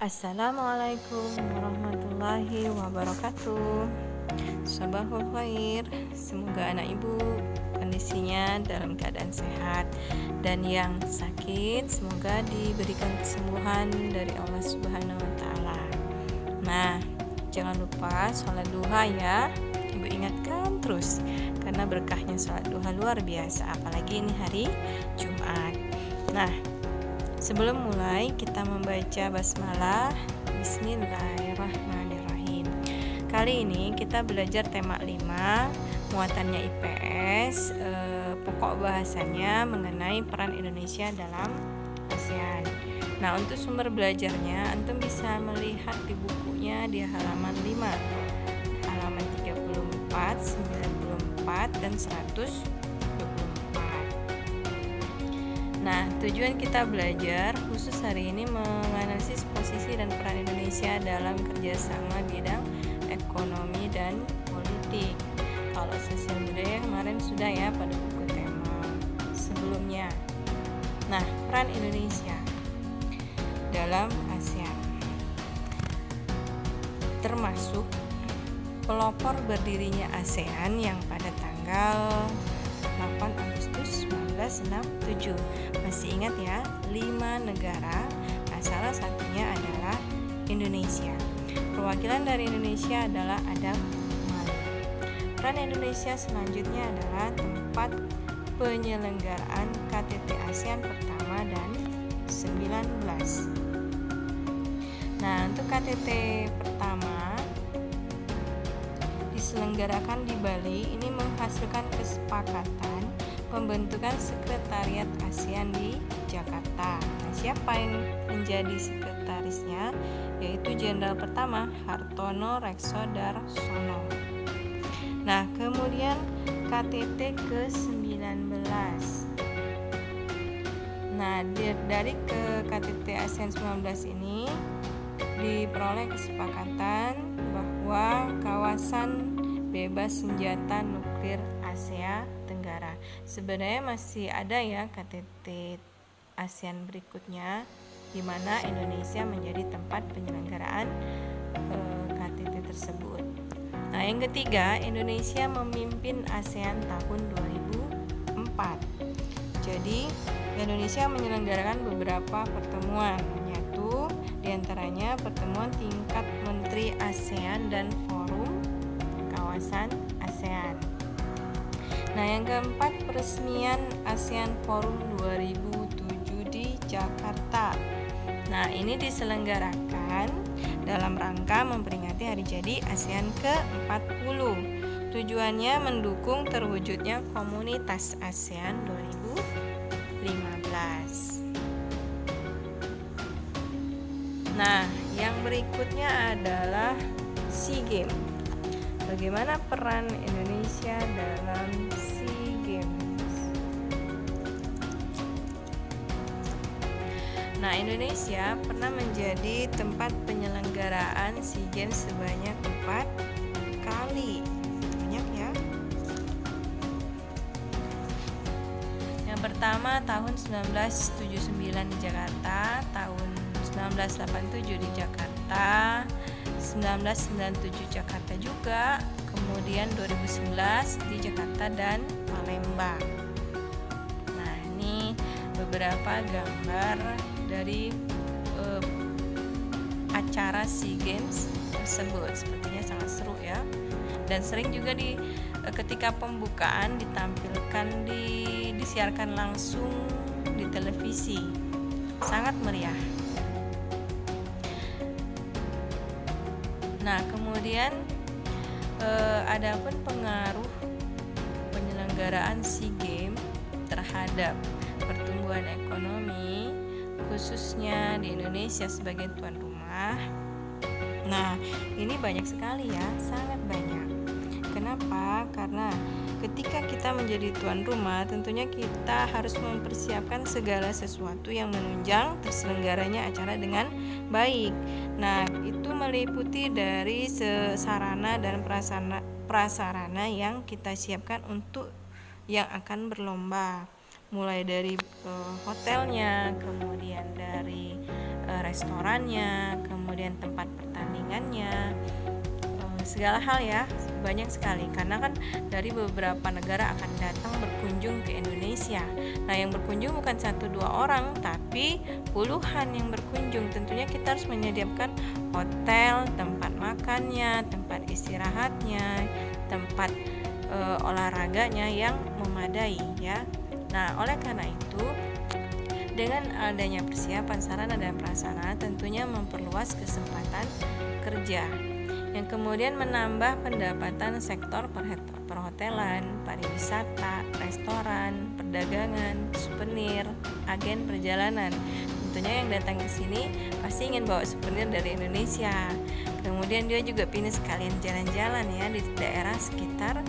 Assalamualaikum warahmatullahi wabarakatuh. Sabahul khair. Semoga anak ibu kondisinya dalam keadaan sehat, dan yang sakit semoga diberikan kesembuhan dari Allah Subhanahu wa taala. Nah, jangan lupa sholat duha ya. Ibu ingatkan terus karena berkahnya sholat duha luar biasa, apalagi ini hari Jumat. Nah, sebelum mulai kita membaca basmalah. Bismillahirrahmanirrahim. Kali ini kita belajar tema 5, muatannya IPS, pokok bahasanya mengenai peran Indonesia dalam ASEAN. Nah, untuk sumber belajarnya antum bisa melihat di bukunya di halaman 5, halaman 34, 94 dan 124. Nah, tujuan kita belajar khusus hari ini menganalisis posisi dan peran Indonesia dalam kerjasama bidang ekonomi dan politik. Kalau sosial budaya kemarin sudah ya pada buku tema sebelumnya. Nah, peran Indonesia dalam ASEAN termasuk pelopor berdirinya ASEAN yang pada tanggal 8 Agustus 1967. Masih ingat ya, 5 negara. Nah, salah satunya adalah Indonesia. Perwakilan dari Indonesia adalah ada Mali. Peran Indonesia selanjutnya adalah tempat penyelenggaraan KTT ASEAN pertama dan 19. Nah, untuk KTT pertama diselenggarakan di Bali, ini menghasilkan kesepakatan pembentukan sekretariat ASEAN di Jakarta. Nah, siapa yang menjadi sekretarisnya? Yaitu Jenderal pertama Hartono Reksodarsono. Nah, kemudian KTT ke-19. Nah, dari ke KTT ASEAN 19 ini diperoleh kesepakatan bahwa kawasan bebas senjata nuklir Asia Tenggara. Sebenarnya masih ada ya KTT ASEAN berikutnya, di mana Indonesia menjadi tempat penyelenggaraan KTT tersebut. Nah, yang ketiga, Indonesia memimpin ASEAN tahun 2004. Jadi, Indonesia menyelenggarakan beberapa pertemuan, yaitu diantaranya pertemuan tingkat Menteri ASEAN dan Forum Kawasan ASEAN. Nah, yang keempat, peresmian ASEAN Forum 2007 di Jakarta. Nah, ini diselenggarakan dalam rangka memperingati hari jadi ASEAN ke-40. Tujuannya mendukung terwujudnya Komunitas ASEAN 2015. Nah, yang berikutnya adalah SEA Games. Bagaimana peran Indonesia dalam SEA Games? Nah, Indonesia pernah menjadi tempat penyelenggaraan SEA Games sebanyak 4 kali. Banyak ya. Yang pertama tahun 1979 di Jakarta, tahun 1987 di Jakarta, 1997 Jakarta juga, kemudian 2011 di Jakarta dan Palembang. Nah, ini beberapa gambar dari acara SEA Games tersebut. Sepertinya sangat seru ya. Dan sering juga ketika pembukaan ditampilkan disiarkan langsung di televisi. Sangat meriah. Nah, kemudian adapun pengaruh penyelenggaraan SEA Games terhadap pertumbuhan ekonomi khususnya di Indonesia sebagai tuan rumah. Nah, ini banyak sekali ya, sangat banyak. Kenapa? Karena ketika kita menjadi tuan rumah, tentunya kita harus mempersiapkan segala sesuatu yang menunjang terselenggaranya acara dengan baik. Nah, itu meliputi dari sarana dan prasarana yang kita siapkan untuk yang akan berlomba. Mulai dari hotelnya, kemudian dari restorannya, kemudian tempat pertandingannya, segala hal ya, banyak sekali, karena kan dari beberapa negara akan datang berkunjung ke Indonesia. Nah, yang berkunjung bukan 1-2 orang, tapi puluhan yang berkunjung. Tentunya kita harus menyediakan hotel, tempat makannya, tempat istirahatnya, tempat olahraganya yang memadai ya. Nah, oleh karena itu, dengan adanya persiapan sarana dan prasarana tentunya memperluas kesempatan kerja, yang kemudian menambah pendapatan sektor perhotelan, pariwisata, restoran, perdagangan, souvenir, agen perjalanan. Tentunya yang datang ke sini pasti ingin bawa souvenir dari Indonesia. Kemudian dia juga ingin sekalian jalan-jalan ya di daerah sekitar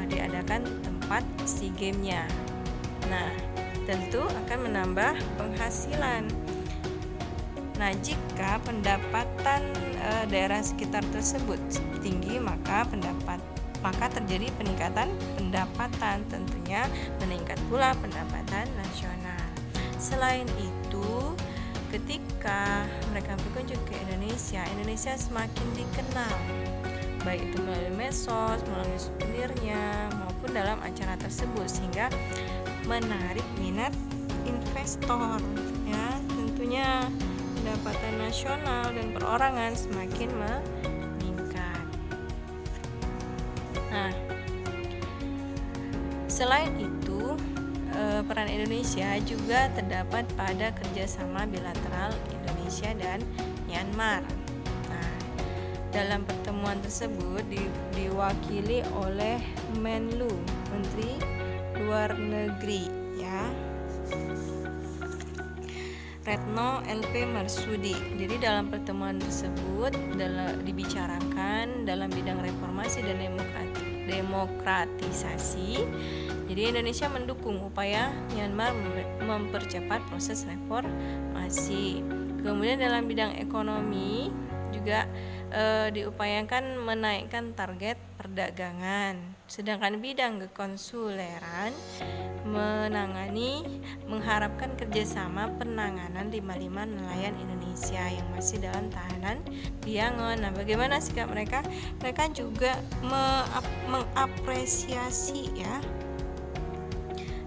diadakan tempat SEA Games-nya. Nah, tentu akan menambah penghasilan. Nah, jika pendapatan daerah sekitar tersebut tinggi, maka terjadi peningkatan pendapatan, tentunya meningkat pula pendapatan nasional. Selain itu, ketika mereka berkunjung ke Indonesia semakin dikenal, baik itu melalui medsos, melalui souvenirnya, maupun dalam acara tersebut, sehingga menarik minat investor ya. Tentunya pendapatan nasional dan perorangan semakin meningkat. Nah, selain itu, peran Indonesia juga terdapat pada kerjasama bilateral Indonesia dan Myanmar. Nah, dalam pertemuan tersebut diwakili oleh Menlu, Menteri Luar Negeri ya, Retno LP Marsudi. Jadi dalam pertemuan tersebut dibicarakan dalam bidang reformasi dan demokratisasi. Jadi Indonesia mendukung upaya Myanmar mempercepat proses reformasi. Kemudian dalam bidang ekonomi juga diupayakan menaikkan target perdagangan. Sedangkan bidang kekonsuleran mengharapkan kerjasama penanganan 55 nelayan Indonesia yang masih dalam tahanan di Yangon. Nah, bagaimana sikap mereka? Mereka juga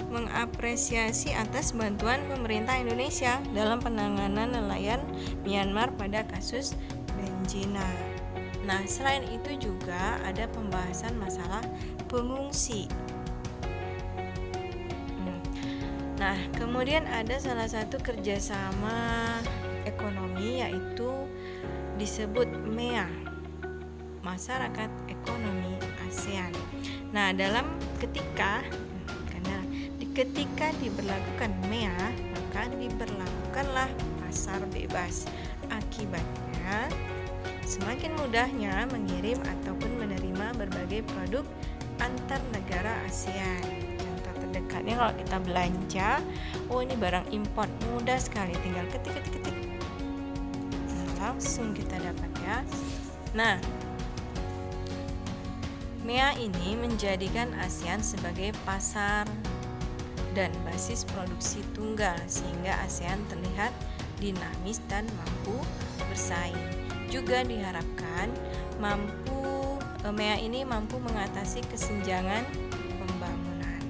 mengapresiasi atas bantuan pemerintah Indonesia dalam penanganan nelayan Myanmar pada kasus Benjina. Nah, selain itu juga ada pembahasan masalah pengungsi. Nah, kemudian ada salah satu kerjasama ekonomi, yaitu disebut MEA, Masyarakat Ekonomi ASEAN. Nah, ketika diberlakukan MEA, maka diberlakukanlah pasar bebas. Akibatnya, semakin mudahnya mengirim ataupun menerima berbagai produk antar negara ASEAN. Contoh terdekatnya kalau kita belanja, ini barang import, mudah sekali, tinggal ketik. Langsung kita dapat ya. Nah, MEA ini menjadikan ASEAN sebagai pasar dan basis produksi tunggal, sehingga ASEAN terlihat dinamis dan mampu bersaing. Juga diharapkan MEA ini mampu mengatasi kesenjangan pembangunan.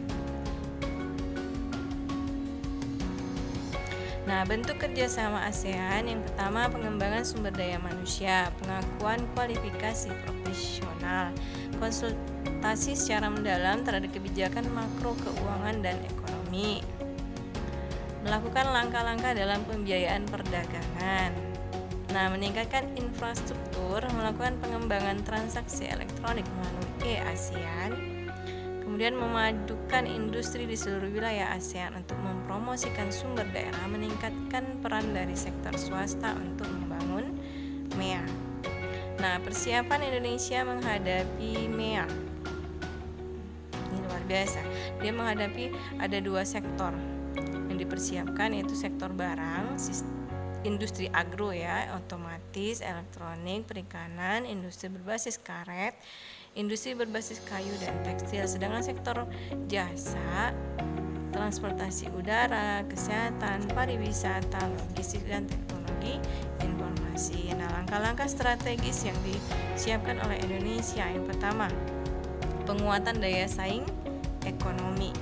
Nah, bentuk kerjasama ASEAN yang pertama, pengembangan sumber daya manusia, pengakuan kualifikasi profesional, konsultasi secara mendalam terhadap kebijakan makro keuangan dan ekonomi, melakukan langkah-langkah dalam pembiayaan perdagangan. Nah, meningkatkan infrastruktur, melakukan pengembangan transaksi elektronik melalui e-ASEAN, kemudian memadukan industri di seluruh wilayah ASEAN untuk mempromosikan sumber daerah, meningkatkan peran dari sektor swasta untuk membangun MEA. Nah, persiapan Indonesia menghadapi MEA ini luar biasa. Dia menghadapi ada 2 sektor yang dipersiapkan, yaitu sektor barang, industri agro ya, otomatis, elektronik, perikanan, industri berbasis karet, industri berbasis kayu dan tekstil. Sedangkan sektor jasa, transportasi udara, kesehatan, pariwisata, logistik dan teknologi teknologi informasi. Nah, langkah-langkah strategis yang disiapkan oleh Indonesia, yang pertama, penguatan daya saing ekonomi.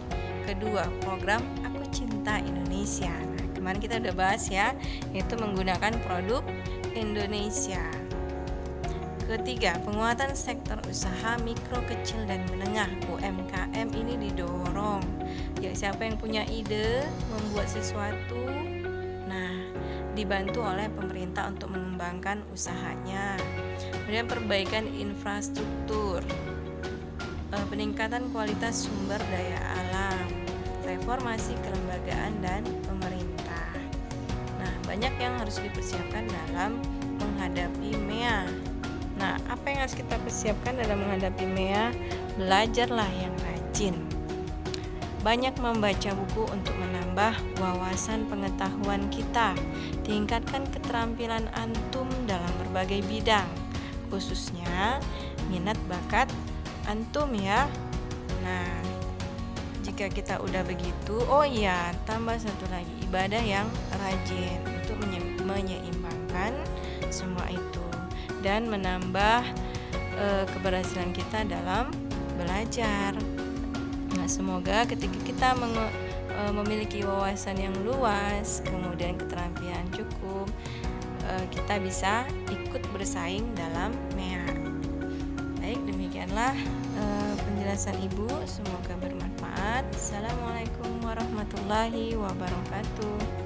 Kedua, program Aku Cinta Indonesia. Nah, kemarin kita udah bahas ya, yaitu menggunakan produk Indonesia. Ketiga, penguatan sektor usaha mikro, kecil, dan menengah (UMKM) ini didorong. Ya, siapa yang punya ide membuat sesuatu, nah dibantu oleh pemerintah untuk mengembangkan usahanya. Kemudian perbaikan infrastruktur, peningkatan kualitas sumber daya alam, reformasi kelembagaan dan pemerintah. Nah, banyak yang harus dipersiapkan dalam menghadapi MEA. Nah, apa yang harus kita persiapkan dalam menghadapi MEA? Belajarlah yang rajin. Banyak membaca buku untuk menambah wawasan pengetahuan kita. Tingkatkan keterampilan antum dalam berbagai bidang, khususnya minat bakat antum ya. Nah, jika kita udah begitu, tambah satu lagi, ibadah yang rajin untuk menyeimbangkan semua itu dan menambah keberhasilan kita dalam belajar. Nah, semoga ketika kita memiliki wawasan yang luas, kemudian keterampilan cukup, kita bisa ikut bersaing dalam MEA. Baik, demikianlah penjelasan Ibu, semoga bermanfaat. Assalamualaikum warahmatullahi wabarakatuh.